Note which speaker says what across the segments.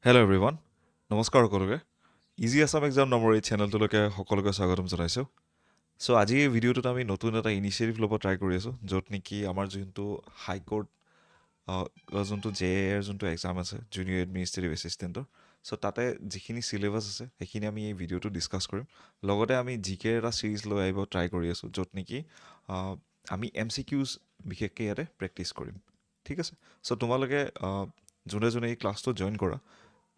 Speaker 1: Hello' everyone নমস্কাৰ সকলোকে easy Assam exam নামৰ এই চেনেলটোলৈকে সকলোকে স্বাগতম জনাইছোঁ চ' আজি এই ভিডিঅ'টোত আমি নতুন এটা ইনিচিয়েটিভ ল'ব ট্ৰাই কৰি আছোঁ য'ত নেকি আমাৰ যোনটো হাইকোৰ্ট যোনটো জে এৰ যোনটো এক্সাম আছে জুনিয়ৰ এডমিনিষ্ট্ৰেটিভ এছিষ্টেণ্টৰ চ' তাতে যিখিনি চিলেবাছ আছে সেইখিনি আমি এই ভিডিঅ'টো ডিছকাছ কৰিম লগতে আমি জি কেৰ এটা ছিৰিজ লৈ আহিব ট্ৰাই কৰি আছোঁ য'ত নেকি আমি এম চি কিউজ বিশেষকৈ ইয়াতে প্ৰেক্টিছ কৰিম ঠিক আছে চ' তোমালোকে যোনে যোনে এই ক্লাছটো জইন কৰা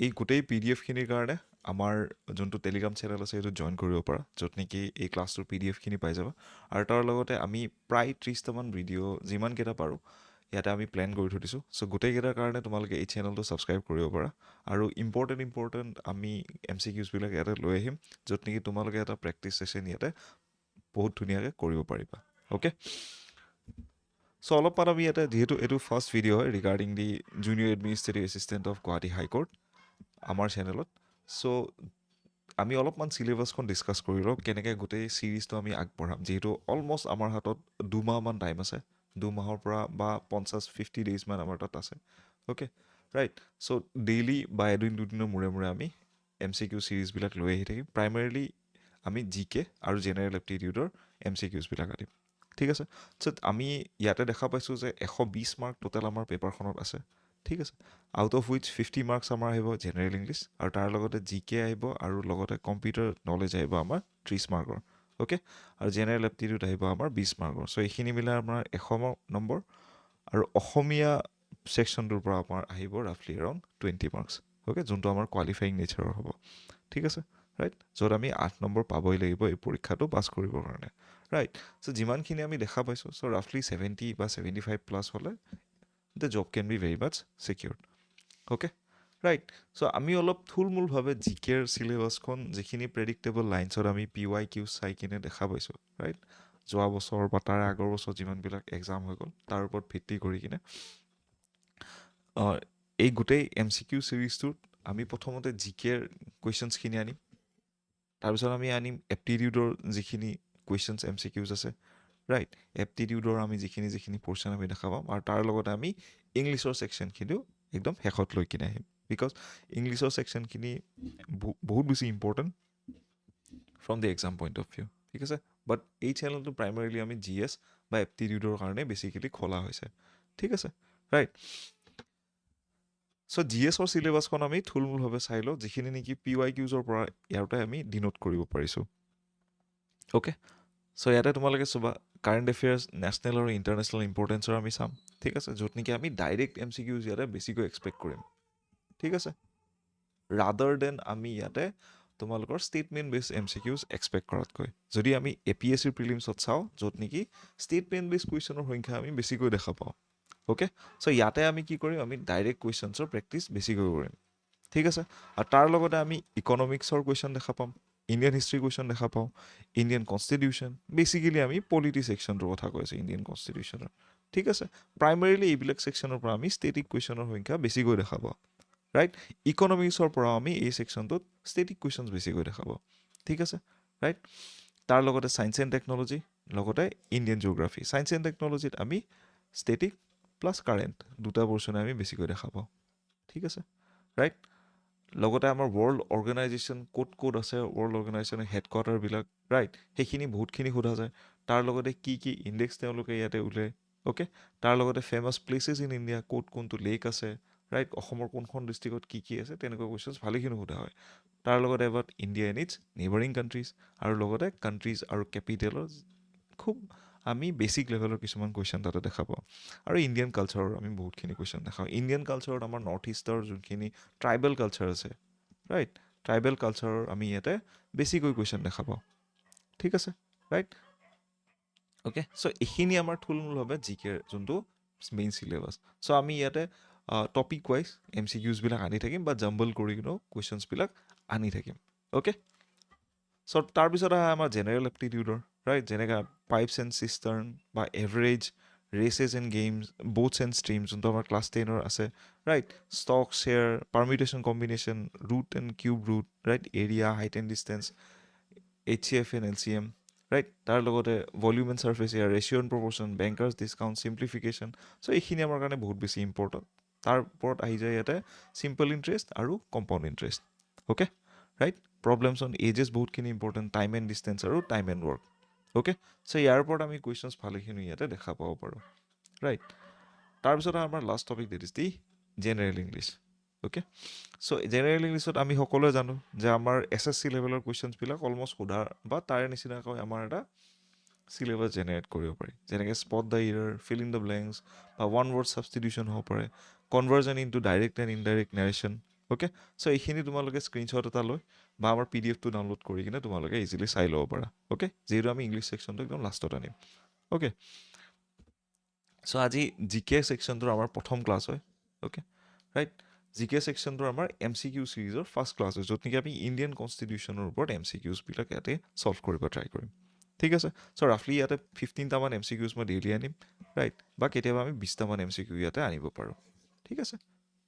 Speaker 1: এই গোটেই PDF খিনিৰ কাৰণে আমাৰ যোনটো টেলিগ্ৰাম চেনেল আছে সেইটো জইন কৰিব পাৰা য'ত নেকি এই ক্লাছটোৰ PDF খিনি পাই যাবা আৰু তাৰ লগতে আমি প্ৰায় 30টামান ভিডিঅ' যিমানকেইটা পাৰোঁ ইয়াতে আমি প্লেন কৰি থৈ দিছোঁ চ' গোটেইকেইটাৰ কাৰণে তোমালোকে এই চেনেলটো ছাবস্ক্ৰাইব কৰিব পাৰা আৰু ইম্পৰ্টেণ্ট আমি MCQsবিলাক ইয়াতে লৈ আহিম য'ত নেকি তোমালোকে এটা প্ৰেক্টিছ ছেশ্যন ইয়াতে বহুত ধুনীয়াকৈ কৰিব পাৰিবা অ'কে চ' অলপমান আমি ইয়াতে যিহেতু এইটো ফাৰ্ষ্ট ভিডিঅ' হয় regarding the junior administrative assistant of Guwahati high court আমাৰ চেনেলত চ' আমি অলপমান চিলেবাছখন ডিছকাছ কৰি লওঁ কেনেকৈ গোটেই ছিৰিজটো আমি আগবঢ়াম যিহেতু অলমষ্ট আমাৰ হাতত 2 মাহমান টাইম আছে 2 মাহৰ পৰা বা 50-50 ডেইজমান আমাৰ তাত আছে অ'কে ৰাইট চ' ডেইলি বা এদিন দুদিনৰ মূৰে মূৰে আমি MCQ ছিৰিজবিলাক লৈ আহি থাকিম প্ৰাইমেৰিলি আমি GK আৰু জেনেৰেল এপ্টিটিউডৰ MCQsবিলাক আনিম ঠিক আছে চ' আমি ইয়াতে দেখা পাইছোঁ যে 120 মাৰ্ক টোটেল আমাৰ পেপাৰখনত আছে ঠিক আছে আউট অফ উইচ 50 মাৰ্কছ আমাৰ আহিব জেনেৰেল ইংলিছ আৰু তাৰ লগতে GK আহিব আৰু লগতে কম্পিউটাৰ নলেজ আহিব আমাৰ 30 মাৰ্কৰ অ'কে আৰু জেনেৰেল এপ্টিটিউড আহিব আমাৰ 20 মাৰ্কৰ চ' এইখিনি মিলাই আমাৰ 100 নম্বৰ আৰু অসমীয়া ছেকশ্যনটোৰ পৰা আমাৰ আহিব ৰাফলি এৰাউণ্ড 20 মাৰ্কছ অ'কে যোনটো আমাৰ কোৱালিফাইং নেচাৰৰ হ'ব ঠিক আছে ৰাইট য'ত আমি 8 নম্বৰ পাবই লাগিব এই পৰীক্ষাটো পাছ কৰিবৰ কাৰণে ৰাইট চ' যিমানখিনি আমি দেখা পাইছোঁ চ' ৰাফলি 70 বা 75+ হ'লে the job can be very much secured okay right so' আমি অলপ থুলমূলভাৱে GKৰ চিলেবাছখন যিখিনি প্ৰেডিক্টেবল লাইনছত আমি PYQ চাই কিনে দেখা পাইছোঁ ৰাইট যোৱা বছৰ বা তাৰে আগৰ বছৰ যিমানবিলাক এক্সাম হৈ গ'ল তাৰ ওপৰত ভিত্তি কৰি কিনে এই গোটেই MCQ ছিৰিজটোত আমি প্ৰথমতে GKৰ কুৱেশ্যনছখিনি আনিম তাৰপিছত আমি আনিম এপ্টিটিউডৰ যিখিনি কুৱেশ্যনছ MCQs আছে ৰাইট এপ্টিটিউডৰ আমি যিখিনি পৰ্শ্যন আমি দেখা পাম আৰু তাৰ লগতে আমি ইংলিছৰ ছেকশ্যনখিনিও একদম শেষত লৈ কিনে আহিম বিকজ ইংলিছৰ ছেকশ্যনখিনি বহুত বেছি important from the exam point of view ঠিক আছে বাট এই চেনেলটো প্ৰাইমেৰিলি আমি GS বা এপ্টিটিউডৰ কাৰণে বেচিকেলি খোলা হৈছে ঠিক আছে ৰাইট চ' GSৰ চিলেবাছখন আমি থুলমূলভাৱে চাই লওঁ যিখিনি নেকি PYQsৰ পৰা ইয়াতে আমি ডিনোট কৰিব পাৰিছোঁ অ'কে চ' ইয়াতে তোমালোকে চাবা কাৰেণ্ট এফেয়াৰ্ছ নেশ্যনেল আৰু ইণ্টাৰনেশ্যনেল ইম্পৰ্টেঞ্চৰ আমি চাম ঠিক আছে য'ত নেকি আমি ডাইৰেক্ট MCQs ইয়াতে বেছিকৈ এক্সপেক্ট কৰিম ঠিক আছে ৰাদাৰ দেন আমি ইয়াতে তোমালোকৰ ষ্টেটমেণ্ট বেছ MCQs এক্সপেক্ট কৰাতকৈ যদি আমি APSC প্ৰিলিমছত চাওঁ য'ত নেকি ষ্টেটমেণ্ট বেছ কুৱেশ্যনৰ সংখ্যা আমি বেছিকৈ দেখা পাওঁ অ'কে চ' ইয়াতে আমি কি কৰিম আমি ডাইৰেক্ট কুৱেশ্যনছৰ প্ৰেক্টিছ বেছিকৈ কৰিম ঠিক আছে আৰু তাৰ লগতে আমি ইকনমিক্সৰ কুৱেশ্যন দেখা পাম ইণ্ডিয়ান হিষ্ট্ৰী কুৱেশ্যন দেখা পাওঁ ইণ্ডিয়ান কনষ্টিটিউশ্যন বেচিকেলি আমি পলিটি ছেকশ্যনটোৰ কথা কৈ আছোঁ ইণ্ডিয়ান কনষ্টিটিউশ্যনৰ ঠিক আছে প্ৰাইমেৰিলি এইবিলাক ছেকশ্যনৰ পৰা আমি ষ্টেটিক কুৱেশ্যনৰ সংখ্যা বেছিকৈ দেখা পাওঁ ৰাইট ইকনমিক্সৰ পৰা আমি এই ছেকশ্যনটোত ষ্টেটিক কুৱেশ্যনছ বেছিকৈ দেখা পাওঁ ঠিক আছে ৰাইট তাৰ লগতে ছায়েন্স এণ্ড টেকন'লজি লগতে ইণ্ডিয়ান জিঅ'গ্ৰাফী ছায়েন্স এণ্ড টেকন'লজিত আমি ষ্টেটিক প্লাছ কাৰেণ্ট দুটা পৰ্শ্যনে আমি বেছিকৈ দেখা পাওঁ ঠিক আছে ৰাইট লগতে আমাৰ ৱৰ্ল্ড অৰ্গেনাইজেশ্যন ক'ত আছে ৱৰ্ল্ড অৰ্গেনাইজেশ্যনৰ হেডকোৱাৰ্টাৰবিলাক ৰাইট সেইখিনি বহুতখিনি সোধা যায় তাৰ লগতে কি ইণ্ডেক্স তেওঁলোকে ইয়াতে উলিয়ায় অ'কে তাৰ লগতে ফেমাছ প্লেচেছ ইন ইণ্ডিয়া ক'ত কোনটো লেক আছে ৰাইট অসমৰ কোনখন ডিষ্ট্ৰিক্টত কি আছে তেনেকুৱা কুৱেশ্যনছ ভালেখিনি সোধা হয় তাৰ লগতে about India and its neighbouring countries আৰু লগতে কাণ্ট্ৰিজ আৰু কেপিটেলৰ খুব আমি বেছিক লেভেলৰ কিছুমান কুৱেশ্যন তাতে দেখা পাওঁ আৰু ইণ্ডিয়ান কালচাৰৰ আমি বহুতখিনি কুৱেশ্যন দেখাওঁ ইণ্ডিয়ান কালচাৰত আমাৰ নৰ্থ ইষ্টৰ যোনখিনি ট্ৰাইবেল কালচাৰ আছে ৰাইট ট্ৰাইবেল কালচাৰৰ আমি ইয়াতে বেছিকৈ কুৱেশ্যন দেখা পাওঁ ঠিক আছে ৰাইট অ'কে চ' এইখিনি আমাৰ থুলমূলভাৱে GKৰ যোনটো মেইন চিলেবাছ চ' আমি ইয়াতে টপিক ৱাইজ MCQsবিলাক আনি থাকিম বা জাম্বল কৰি কিনেও কুৱেশ্যনছবিলাক আনি থাকিম অ'কে চ' তাৰপিছত আহে আমাৰ জেনেৰেল এপ্টিটিউডৰ ৰাইট যেনেকৈ পাইপছ এণ্ড চিষ্টাৰ্ণ বা average races and games boats and streams যোনটো আমাৰ ক্লাছ 10ৰ আছে right stock share permutation combination root and cube root right area height and distance HCF and LCM right তাৰ লগতে volume and surface area ratio' and proportion bankers discount simplification so' এইখিনি আমাৰ কাৰণে বহুত বেছি ইম্পৰ্টেণ্ট তাৰ ওপৰত আহি যায় ইয়াতে চিম্পল ইণ্টাৰেষ্ট আৰু compound interest okay right problems on ages বহুতখিনি ইম্পৰ্টেণ্ট টাইম এণ্ড ডিষ্টেঞ্চ আৰু time and work okay so' ইয়াৰ ওপৰত আমি কুৱেশ্যনছ ভালেখিনি ইয়াতে দেখা পাব পাৰোঁ ৰাইট তাৰপিছত আমাৰ last topic that is the general English okay so' general ইংলিছত আমি সকলোৱে জানো যে আমাৰ SSC লেভেলৰ কুৱেশ্যনছবিলাক অলমষ্ট সোধা বা তাৰে নিচিনাকৈ আমাৰ এটা চিলেবাছ জেনেৰেট কৰিব পাৰি যেনেকৈ spot the error fill in the blanks বা ওৱান ৱৰ্ড ছাবষ্টিটিউশ্যন হ'ব পাৰে conversion into direct and indirect narration okay so' এইখিনি তোমালোকে স্ক্ৰীনশ্বট এটা লৈ বা আমাৰ PDF টো ডাউনলোড কৰি কিনে তোমালোকে ইজিলি চাই ল'ব পাৰা অ'কে যিহেতু আমি ইংলিছ ছেকশ্যনটো একদম লাষ্টত আনিম অ'কে চ' আজি GK ছেকশ্যনটোৰ আমাৰ প্ৰথম ক্লাছ হয় অ'কে ৰাইট GK ছেকশ্যনটোৰ আমাৰ MCQ ছিৰিজৰ ফাৰ্ষ্ট ক্লাছ হয় য'ত নেকি আমি ইণ্ডিয়ান কনষ্টিটিউশ্যনৰ ওপৰত MCQছবিলাক ইয়াতে ছল্ভ কৰিব ট্ৰাই কৰিম ঠিক আছে চ' ৰাফলি ইয়াতে 15টামান MCQছ মই ডেইলি আনিম ৰাইট বা কেতিয়াবা আমি 20টামান MCQ ইয়াতে আনিব পাৰোঁ ঠিক আছে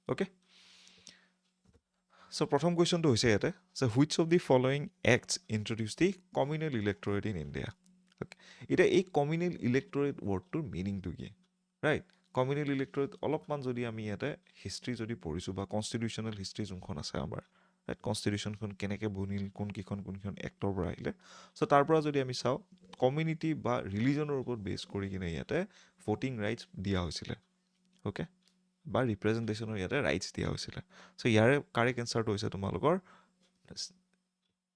Speaker 1: অ'কে চ' প্ৰথম কুৱেশ্যনটো হৈছে ইয়াতে যে which of the following acts introduce the communal electorate in India এতিয়া এই কমিউনেল ইলেক্টৰেট ৱৰ্ডটোৰ মিনিংটো কি ৰাইট কমিউনেল ইলেক্টৰেট অলপমান যদি আমি ইয়াতে হিষ্ট্ৰী যদি পঢ়িছোঁ বা কনষ্টিটিউশ্যনেল হিষ্ট্ৰী যোনখন আছে আমাৰ ৰাইট কনষ্টিটিউশ্যনখন কেনেকৈ বনিল কোনকেইখন এক্টৰ পৰা আহিলে চ' তাৰ পৰা যদি আমি চাওঁ কমিউনিটি বা ৰিলিজনৰ ওপৰত বেছ কৰি কিনে ইয়াতে ভোটিং ৰাইটছ দিয়া হৈছিলে অ'কে বা ৰিপ্ৰেজেণ্টেশ্যনৰ ইয়াতে ৰাইটছ দিয়া হৈছিলে চ' ইয়াৰে কাৰেক্ট এনচাৰটো হৈছে তোমালোকৰ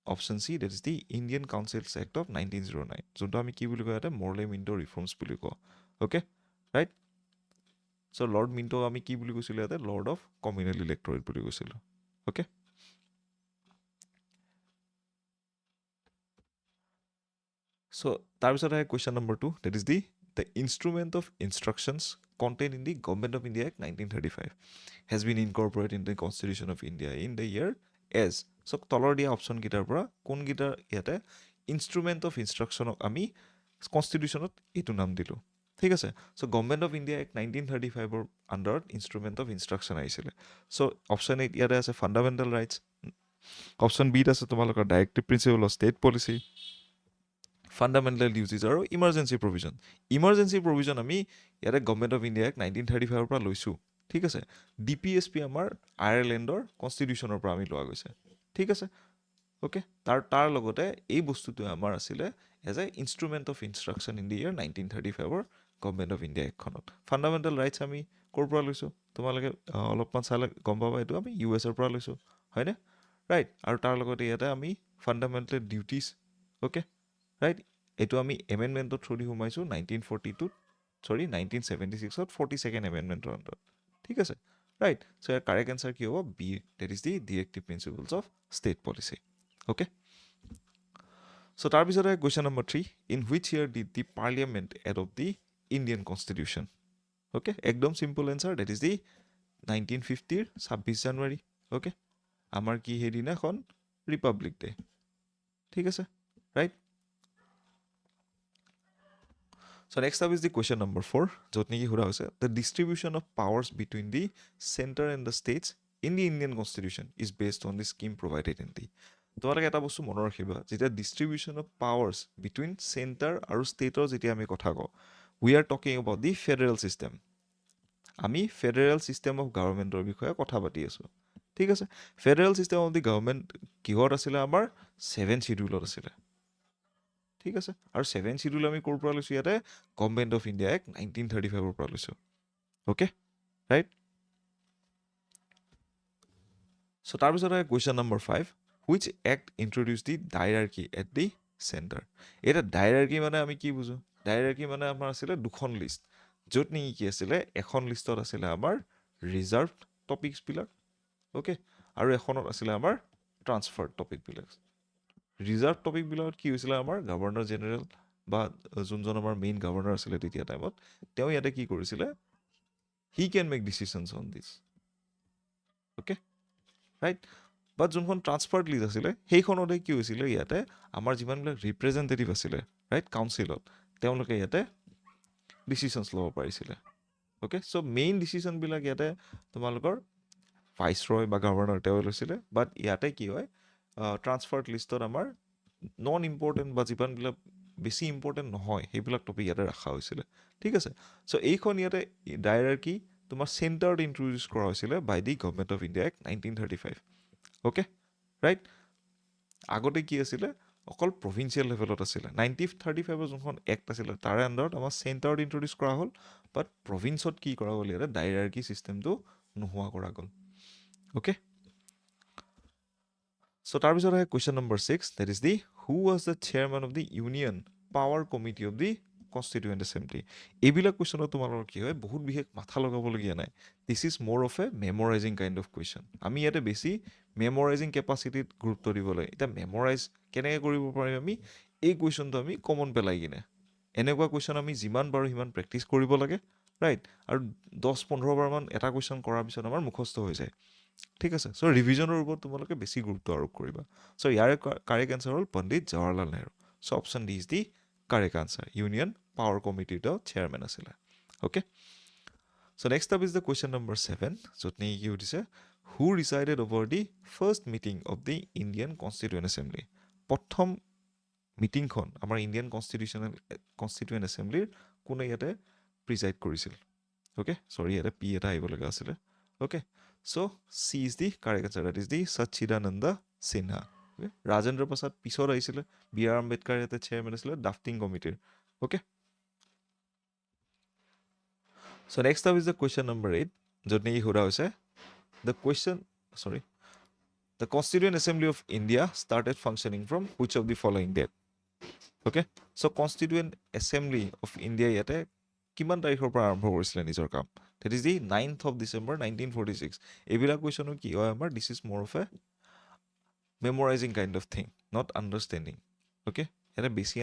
Speaker 1: option C that is the Indian councils act of 1909 যোনটো আমি কি বুলি কওঁ ইয়াতে মৰলে মিণ্টো ৰিফৰ্মছ বুলি কওঁ অ'কে ৰাইট চ' লৰ্ড মিণ্টো আমি কি বুলি কৈছিলোঁ ইয়াতে লৰ্ড অফ কমিউনেল ইলেক্টৰেট বুলি কৈছিলোঁ অ'কে চ' তাৰপিছত আহে question number 2 that is the the instrument of instructions contained in the Government of India Act 1935 has been incorporated in the Constitution of India in the year as so তলৰ দিয়া option কেইটাৰ পৰা কোনকেইটাৰ ইয়াতে instrument of ইনষ্ট্ৰাকশ্যনক আমি কনষ্টিটিউশ্যনত এইটো নাম দিলোঁ ঠিক আছে চ' গভৰ্ণমেণ্ট অফ ইণ্ডিয়া এক্ট 1935ৰ আণ্ডাৰত ইনষ্ট্ৰুমেণ্ট অফ ইনষ্ট্ৰাকশ্যন আহিছিলে চ' অপশ্যন এ ইয়াতে আছে ফাণ্ডামেণ্টেল ৰাইটছ অপশ্যন বিত আছে তোমালোকৰ directive principle of state policy fundamental duties আৰু ইমাৰ্জেঞ্চি প্ৰভিজন আমি ইয়াতে গভৰ্ণমেণ্ট অফ ইণ্ডিয়া এক্ট 1935ৰ পৰা লৈছোঁ ঠিক আছে DPSP আমাৰ আয়াৰলেণ্ডৰ কনষ্টিটিউশ্যনৰ পৰা আমি লোৱা গৈছে ঠিক আছে অ'কে তাৰ লগতে এই বস্তুটোৱে আমাৰ আছিলে as a instrument of instruction in the year 1935ৰ গভৰ্ণমেণ্ট অফ ইণ্ডিয়া এক্টখনত ফাণ্ডামেণ্টেল ৰাইটছ আমি ক'ৰ পৰা লৈছোঁ তোমালোকে অলপমান চালে গম পাবা এইটো আমি US পৰা লৈছোঁ হয়নে ৰাইট আৰু তাৰ লগতে ইয়াতে আমি ফাণ্ডামেণ্টেল ডিউটিজ অ'কে ৰাইট এইটো আমি এমেণ্ডমেণ্টৰ থ্ৰুদি সোমাইছোঁ 1976ত 42nd এমেণ্ডমেণ্টৰ আণ্ডাৰত ঠিক আছে ৰাইট চ' ইয়াৰ কাৰেক্ট এনচাৰ কি হ'ব B that is the directive principles of state policy okay so' তাৰপিছতে question number 3 in which year did the parliament adopt the Indian constitution okay একদম simple answer that is the 1950ৰ 26 January okay আমাৰ কি সেইদিনাখন republic day ঠিক আছে right So next up is the question number 4 য'ত নেকি সোধা হৈছে the distribution of powers between the center and the states in the Indian constitution is based on the scheme provided in the তোমালোকে এটা বস্তু মনত ৰাখিবা যেতিয়া distribution of powers between center আৰু stateৰ যেতিয়া আমি কথা কওঁ we are talking about the federal system আমি federal system of governmentৰ বিষয়ে কথা পাতি আছোঁ ঠিক আছে federal system of the government কিহত আছিলে আমাৰ 7 schedule আছিলে ঠিক আছে আৰু 7 শিডিউল আমি ক'ৰ পৰা লৈছোঁ ইয়াতে গভৰ্ণমেণ্ট অফ ইণ্ডিয়া এক্ট 1935ৰ পৰা লৈছোঁ অ'কে ৰাইট চ' তাৰপিছত আহে question number 5 which act introduce the diarchy at the centre এতিয়া ডাইৰাৰ্কি মানে আমি কি বুজোঁ ডাইৰাৰ্কি মানে আমাৰ আছিলে দুখন লিষ্ট য'ত নেকি কি আছিলে এখন লিষ্টত আছিলে আমাৰ ৰিজাৰ্ভ টপিকছবিলাক অ'কে আৰু এখনত আছিলে আমাৰ ট্ৰান্সফাৰ্ড টপিকবিলাক ৰিজাৰ্ভ টপিকবিলাকত কি হৈছিলে আমাৰ গভৰ্ণৰ জেনেৰেল বা যোনজন আমাৰ মেইন গভৰ্ণৰ আছিলে তেতিয়া টাইমত তেওঁ ইয়াতে কি কৰিছিলে he can make decisions on this okay right but যোনখন ট্ৰান্সফাৰ্ড লিষ্ট আছিলে সেইখনতে কি হৈছিলে ইয়াতে আমাৰ যিমানবিলাক ৰিপ্ৰেজেণ্টেটিভ আছিলে ৰাইট কাউন্সিলত তেওঁলোকে ইয়াতে ডিচিশ্যনছ ল'ব পাৰিছিলে অ'কে চ' মেইন ডিচিশ্যনবিলাক ইয়াতে তোমালোকৰ ভাইচৰয় বা গভৰ্ণৰ তেওঁ লৈছিলে বাট ইয়াতে কি হয় ট্ৰান্সফাৰ্ড লিষ্টত আমাৰ নন ইম্পৰ্টেণ্ট বা যিমানবিলাক বেছি ইম্পৰ্টেণ্ট নহয় সেইবিলাক টপিক ইয়াতে ৰখা হৈছিলে ঠিক আছে চ' এইখন ইয়াতে ডাইৰাৰ্কি তোমাৰ চেণ্টাৰত ইন্ট্ৰডিউচ কৰা হৈছিলে by the government of India act 1935 okay right আগতে কি আছিলে অকল প্ৰভিঞ্চিয়েল লেভেলত আছিলে 1935 যোনখন এক্ট আছিলে তাৰে আণ্ডাৰত আমাৰ চেণ্টাৰত ইন্ট্ৰডিউচ কৰা হ'ল বাট প্ৰভিন্সত কি কৰা গ'ল ইয়াতে ডাইৰাৰ্কি চিষ্টেমটো নোহোৱা কৰা গ'ল অ'কে চ' তাৰপিছত আহে question number 6 that is the who was the chairman of the union power committee of the constituent assembly এইবিলাক কুৱেশ্যনত তোমালোকৰ কি হয় বহুত বিশেষ মাথা লগাবলগীয়া নাই this is more of a memorising kind of question আমি ইয়াতে বেছি মেমৰাইজিং কেপাচিটিত গুৰুত্ব দিব লাগে এতিয়া মেমৰাইজ কেনেকৈ কৰিব পাৰিম আমি এই কুৱেশ্যনটো আমি কমন পেলাই কিনে এনেকুৱা কুৱেশ্যন আমি যিমান পাৰোঁ সিমান প্ৰেক্টিচ কৰিব লাগে ৰাইট আৰু 10-15 বাৰমান এটা কুৱেশ্যন কৰাৰ পিছত আমাৰ মুখস্থ হৈ যায় ঠিক আছে চ' ৰিভিজনৰ ওপৰত তোমালোকে বেছি গুৰুত্ব আৰোপ কৰিবা চ' ইয়াৰে কাৰেক্ট এনচাৰ হ'ল Pandit Jawaharlal Nehru so' option D is the correct answer union power কমিটিৰ চেয়াৰমেন আছিলে okay so' next up is the question number 7 য'ত নেকি কি সুধিছে who presided over the first meeting of the Indian constituent assembly প্ৰথম মিটিংখন আমাৰ ইণ্ডিয়ান কনষ্টিটিউৱেণ্ট এছেম্বলিৰ কোনে ইয়াতে প্ৰিজাইড কৰিছিল অ'কে চৰি ইয়াতে পি এটা আহিব লগা আছিলে okay so' C is the correct answer that is the Sachchidananda Sinha Rajendra Prasad পিছত আহিছিলে বি আৰ আম্বেদকাৰ ইয়াতে চেয়াৰমেন আছিলে ড্ৰাফটিং কমিটিৰ okay so' next up is the question number 8 য'ত নেকি সোধা হৈছে The Constituent Assembly of India started functioning from which of the following date? Okay, so Constituent Assembly of India ইয়াতে কিমান তাৰিখৰ পৰা আৰম্ভ কৰিছিলে নিজৰ কাম that is the 9th of December 1946 এইবিলাক কুৱেশ্যনো কি হয় আমাৰ this is more of a memorizing kind of thing not understanding okay ইয়াতে বেছি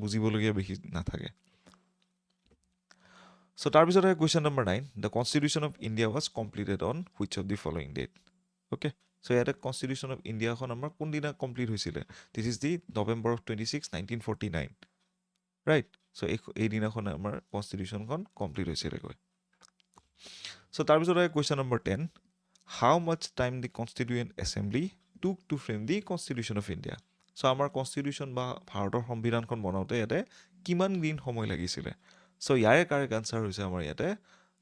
Speaker 1: বুজিবলগীয়া বেছি নাথাকে so তাৰপিছত আহে question number 9 the Constitution of India was completed on which of the following date okay so ইয়াতে কনষ্টিটিউশ্যন অফ ইণ্ডিয়াখন আমাৰ কোনদিনা কমপ্লিট হৈছিলে this is the November of 26 1949 right so' এই দিনাখন আমাৰ কনষ্টিটিউশ্যনখন কমপ্লিট হৈছিলেগৈ চ' তাৰপিছত আহে question number 10 how much time the constituent assembly took to frame the constitution of India so' আমাৰ কনষ্টিটিউশ্যন বা ভাৰতৰ সংবিধানখন বনাওঁতে ইয়াতে কিমান দিন সময় লাগিছিলে চ' ইয়াৰে কাৰেক্ট আনচাৰ হৈছে আমাৰ ইয়াতে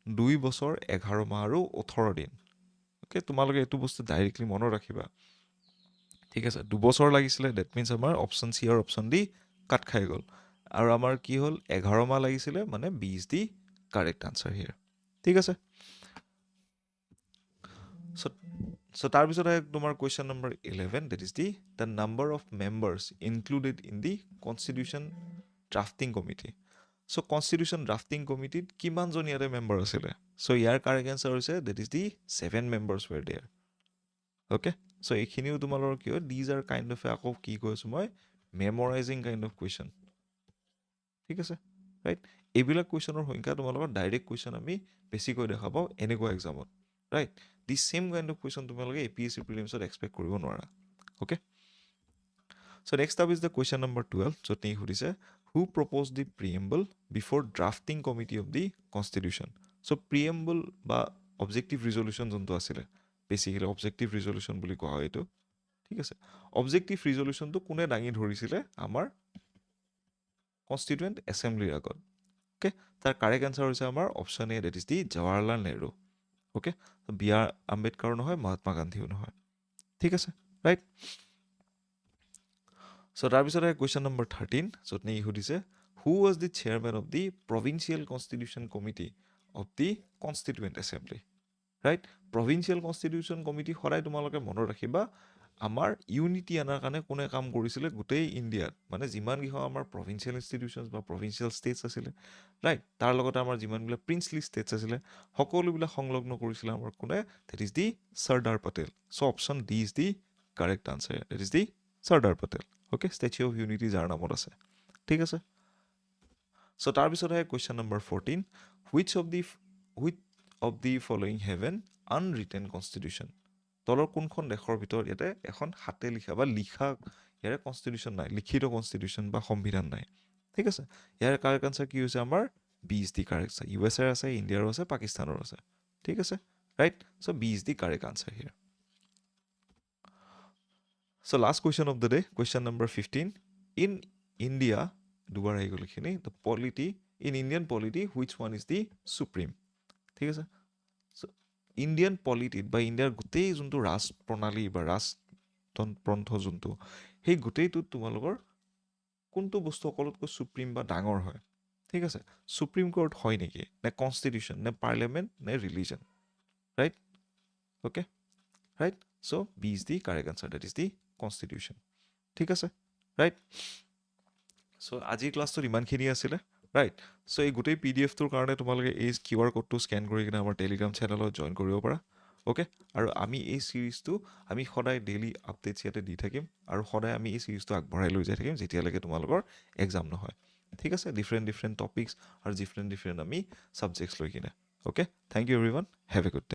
Speaker 1: 2 বছৰ 11 মাহ আৰু 18 দিন অ'কে তোমালোকে এইটো বস্তু ডাইৰেক্টলি মনত ৰাখিবা ঠিক আছে 2 বছৰ লাগিছিলে ডেট মিনছ আমাৰ অপশ্যন চি আৰু অপশ্যন ডি কাট খাই গ'ল আৰু আমাৰ কি হ'ল 11 মাহ লাগিছিলে মানে 20 দি কাৰেক্ট আনচাৰ হিয়াৰ ঠিক আছে চ' তাৰপিছত আহে তোমাৰ question number 11 that is the the number of members included in the constitution drafting committee so' constitution drafting কমিটিত কিমানজন ইয়াতে মেম্বাৰ আছিলে চ' ইয়াৰ কাৰেক্ট এনচাৰ হৈছে that is the 7 members were there okay so' এইখিনিও তোমালোকৰ কি হয় দিজ আৰ কাইণ্ড অফ আকৌ কি কৈছোঁ মই মেমৰাইজিং কাইণ্ড অফ কুৱেশ্যন ঠিক আছে ৰাইট এইবিলাক কুৱেশ্যনৰ সংখ্যা তোমালোকৰ ডাইৰেক্ট কুৱেশ্যন আমি বেছিকৈ দেখা পাওঁ এনেকুৱা এক্সামত right the same kind of question তোমালোকে APSC প্ৰিলিমছত এক্সপেক্ট কৰিব নোৱাৰা okay so' next up is the question number 12 য'ত নেকি সুধিছে who propose the preamble before drafting committee of the constitution so' preamble বা অবজেক্টিভ ৰিজলিউশ্যন যোনটো আছিলে বেছিকেলি অবজেক্টিভ ৰিজলিউশ্যন বুলি কোৱা হয় এইটো ঠিক আছে অবজেক্টিভ ৰিজলিউশ্যনটো কোনে দাঙি ধৰিছিলে আমাৰ কনষ্টিটিউৱেণ্ট এছেম্বলিৰ আগত অ'কে তাৰ কাৰেক্ট এনচাৰ হৈছে আমাৰ option A that is the Jawaharlal Nehru okay B R আম্বেদকাৰো নহয় মহাত্মা গান্ধীও নহয় ঠিক আছে ৰাইট চ' তাৰপিছত আহে কুৱেশ্যন নম্বৰ 13 য'ত নেকি সুধিছে who was the chairman of the provincial constitution committee of the constituent assembly right provincial constitution committee সদায় তোমালোকে মনত ৰাখিবা আমাৰ ইউনিটি আনাৰ কাৰণে কোনে কাম কৰিছিলে গোটেই ইণ্ডিয়াত মানে যিমানকেইখন আমাৰ প্ৰভিঞ্চিয়েল ইনষ্টিটিউশ্যনছ বা প্ৰভিঞ্চিয়েল ষ্টেটছ আছিলে ৰাইট তাৰ লগতে আমাৰ যিমানবিলাক প্ৰিন্সলি ষ্টেটছ আছিলে সকলোবিলাক সংলগ্ন কৰিছিলে আমাৰ কোনে that is the Sardar Patel so' option D is the correct answer that is the Sardar Patel okay statue of unity যাৰ নামত আছে ঠিক আছে চ' তাৰপিছত আহে question number 14 which of the following have an unwritten constitution তলৰ কোনখন দেশৰ ভিতৰত ইয়াতে এখন হাতে লিখা বা লিখা ইয়াৰে কনষ্টিটিউশ্যন নাই লিখিত কনষ্টিটিউশ্যন বা সংবিধান নাই ঠিক আছে ইয়াৰ কাৰেক্ট আনচাৰ কি হৈছে আমাৰ বি ইজ দি কাৰেক্ট আছে USA আছে ইণ্ডিয়াৰো আছে পাকিস্তানৰ আছে ঠিক আছে right so' B is the correct answer here so' last question of the day question number 15 in India দুবাৰ আহি গ'ল এইখিনি the polity in Indian polity which one is the supreme ঠিক আছে ইণ্ডিয়ান পলিটিত বা ইণ্ডিয়াৰ গোটেই যোনটো ৰাজ প্ৰণালী বা ৰাজতন্ত্ৰ যোনটো সেই গোটেইটোত তোমালোকৰ কোনটো বস্তু সকলোতকৈ সুপ্ৰিম বা ডাঙৰ হয় ঠিক আছে সুপ্ৰিম কোৰ্ট হয় নেকি নে কনষ্টিটিউশ্যন নে পাৰ্লিয়ামেণ্ট নে religion right okay right so' B is the correct answer that is the constitution ঠিক আছে ৰাইট চ' আজিৰ ক্লাছটোত ইমানখিনি আছিলে ৰাইট চ' এই গোটেই PDF টোৰ কাৰণে তোমালোকে এই QR কোডটো স্কেন কৰি কিনে আমাৰ টেলিগ্ৰাম চেনেলত জইন কৰিব পাৰা অ'কে আৰু আমি এই ছিৰিজটো আমি সদায় ডেইলি আপডেটছ ইয়াতে দি থাকিম আৰু সদায় আমি এই ছিৰিজটো আগবঢ়াই লৈ যাই থাকিম যেতিয়ালৈকে তোমালোকৰ এক্সাম নহয় ঠিক আছে ডিফাৰেণ্ট টপিকছ আৰু ডিফাৰেণ্ট আমি ছাবজেক্টছ লৈ কিনে okay thank you everyone have a good day